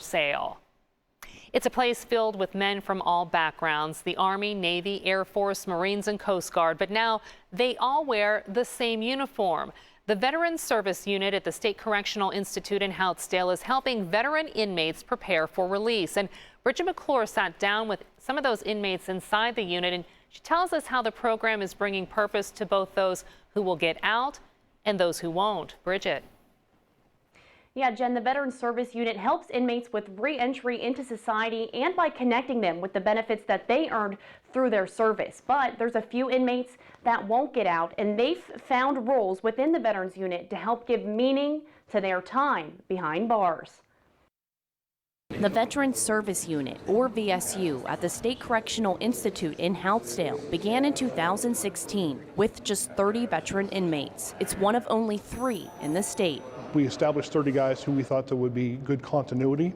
sale. It's a place filled with men from all backgrounds, the Army, Navy, Air Force, Marines, and Coast Guard, but now they all wear the same uniform. The Veterans Service Unit at the State Correctional Institute in Houtzdale is helping veteran inmates prepare for release. And Bridget McClure sat down with some of those inmates inside the unit, and she tells us how the program is bringing purpose to both those who will get out and those who won't. Bridget. Yeah, Jen, the Veterans Service Unit helps inmates with re-entry into society and by connecting them with the benefits that they earned through their service. But there's a few inmates that won't get out, and they've found roles within the Veterans Unit to help give meaning to their time behind bars. The Veterans Service Unit, or VSU, at the State Correctional Institute in Houtzdale began in 2016 with just 30 veteran inmates. It's one of only 3 in the state. We established 30 guys who we thought that would be good continuity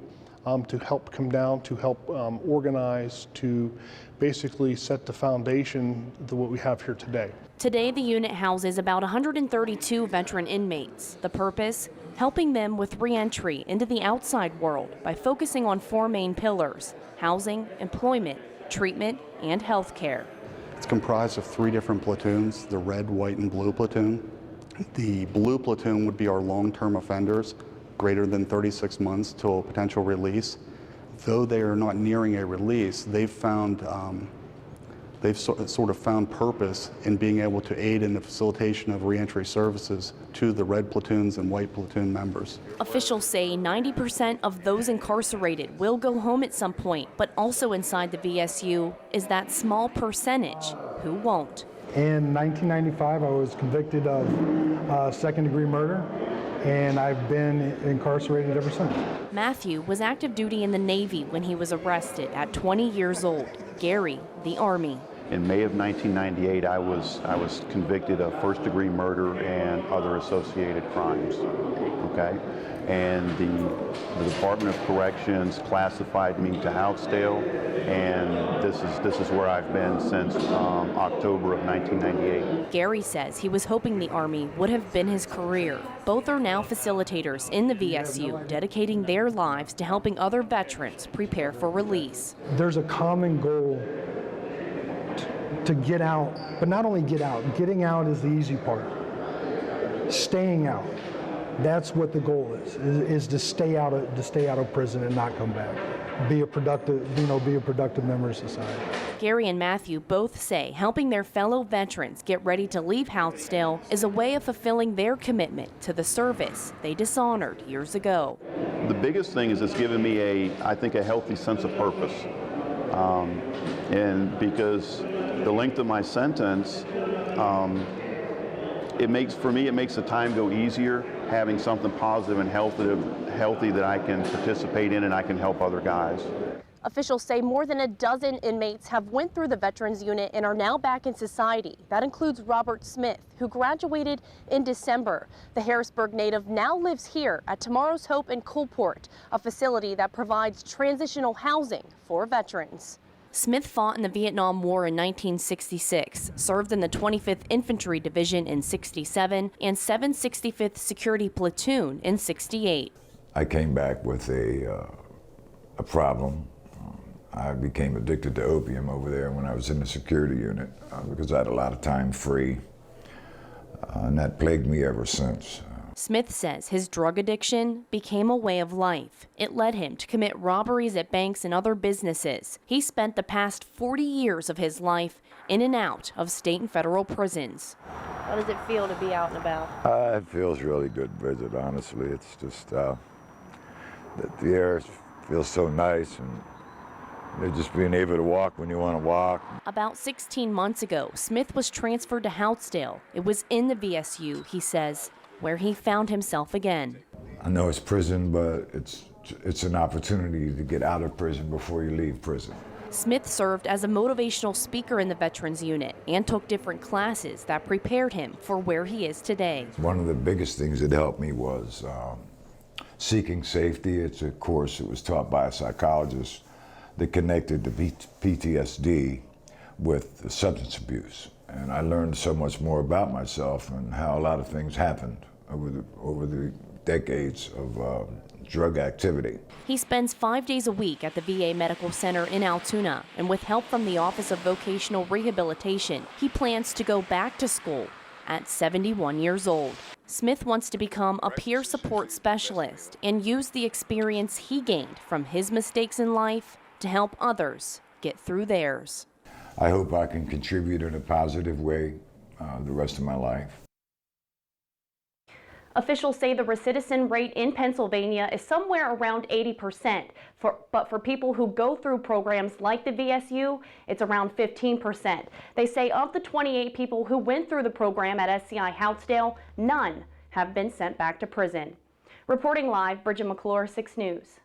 to help come down, to help organize, to basically set the foundation to what we have here today. Today, the unit houses about 132 veteran inmates. The purpose? Helping them with re-entry into the outside world by focusing on 4 main pillars: housing, employment, treatment, and health care. It's comprised of 3 different platoons, the red, white, and blue platoon. The blue platoon would be our long-term offenders, greater than 36 months till potential release. Though they are not nearing a release, they've sort of found purpose in being able to aid in the facilitation of reentry services to the red platoons and white platoon members. Officials say 90% of those incarcerated will go home at some point, but also inside the VSU is that small percentage who won't. In 1995, I was convicted of second-degree murder, and I've been incarcerated ever since. Matthew was active duty in the Navy when he was arrested at 20 years old. Gary, the Army. In May of 1998, I was convicted of first-degree murder and other associated crimes. Okay, and the Department of Corrections classified me to Houtzdale, and this is where I've been since October of 1998. Gary says he was hoping the Army would have been his career. Both are now facilitators in the VSU, dedicating their lives to helping other veterans prepare for release. There's a common goal to get out, but not only get out. Getting out is the easy part. Staying out. That's what the goal is to stay out of prison and not come back. Be a productive member of society. Gary and Matthew both say helping their fellow veterans get ready to leave Houtzdale is a way of fulfilling their commitment to the service they dishonored years ago. The biggest thing is it's given me I think a healthy sense of purpose. And because the length of my sentence, it makes the time go easier, having something positive and healthy that I can participate in and I can help other guys. Officials say more than a dozen inmates have went through the Veterans Unit and are now back in society. That includes Robert Smith, who graduated in December. The Harrisburg native now lives here at Tomorrow's Hope in Coolport, a facility that provides transitional housing for veterans. Smith fought in the Vietnam War in 1966, served in the 25th Infantry Division in '67 and 765th Security Platoon in '68. I came back with a problem. I became addicted to opium over there when I was in the security unit because I had a lot of time free, and that plagued me ever since. Smith says his drug addiction became a way of life. It led him to commit robberies at banks and other businesses. He spent the past 40 years of his life in and out of state and federal prisons. How does it feel to be out and about? It feels really good, Bridget, honestly. It's just, the air feels so nice, and just being able to walk when you want to walk. About 16 months ago, Smith was transferred to Houtzdale. It was in the VSU, he says, where he found himself again. I know it's prison, but it's an opportunity to get out of prison before you leave prison. Smith served as a motivational speaker in the Veterans Unit and took different classes that prepared him for where he is today. One of the biggest things that helped me was seeking safety. It's a course that was taught by a psychologist that connected the PTSD with substance abuse. And I learned so much more about myself and how a lot of things happened over the decades of drug activity. He spends 5 days a week at the VA Medical Center in Altoona, and with help from the Office of Vocational Rehabilitation, he plans to go back to school at 71 years old. Smith wants to become a peer support specialist and use the experience he gained from his mistakes in life to help others get through theirs. I hope I can contribute in a positive way the rest of my life. Officials say the recidivism rate in Pennsylvania is somewhere around 80%, but for people who go through programs like the VSU, it's around 15%. They say of the 28 people who went through the program at SCI-Houtzdale, none have been sent back to prison. Reporting live, Bridget McClure, 6 News.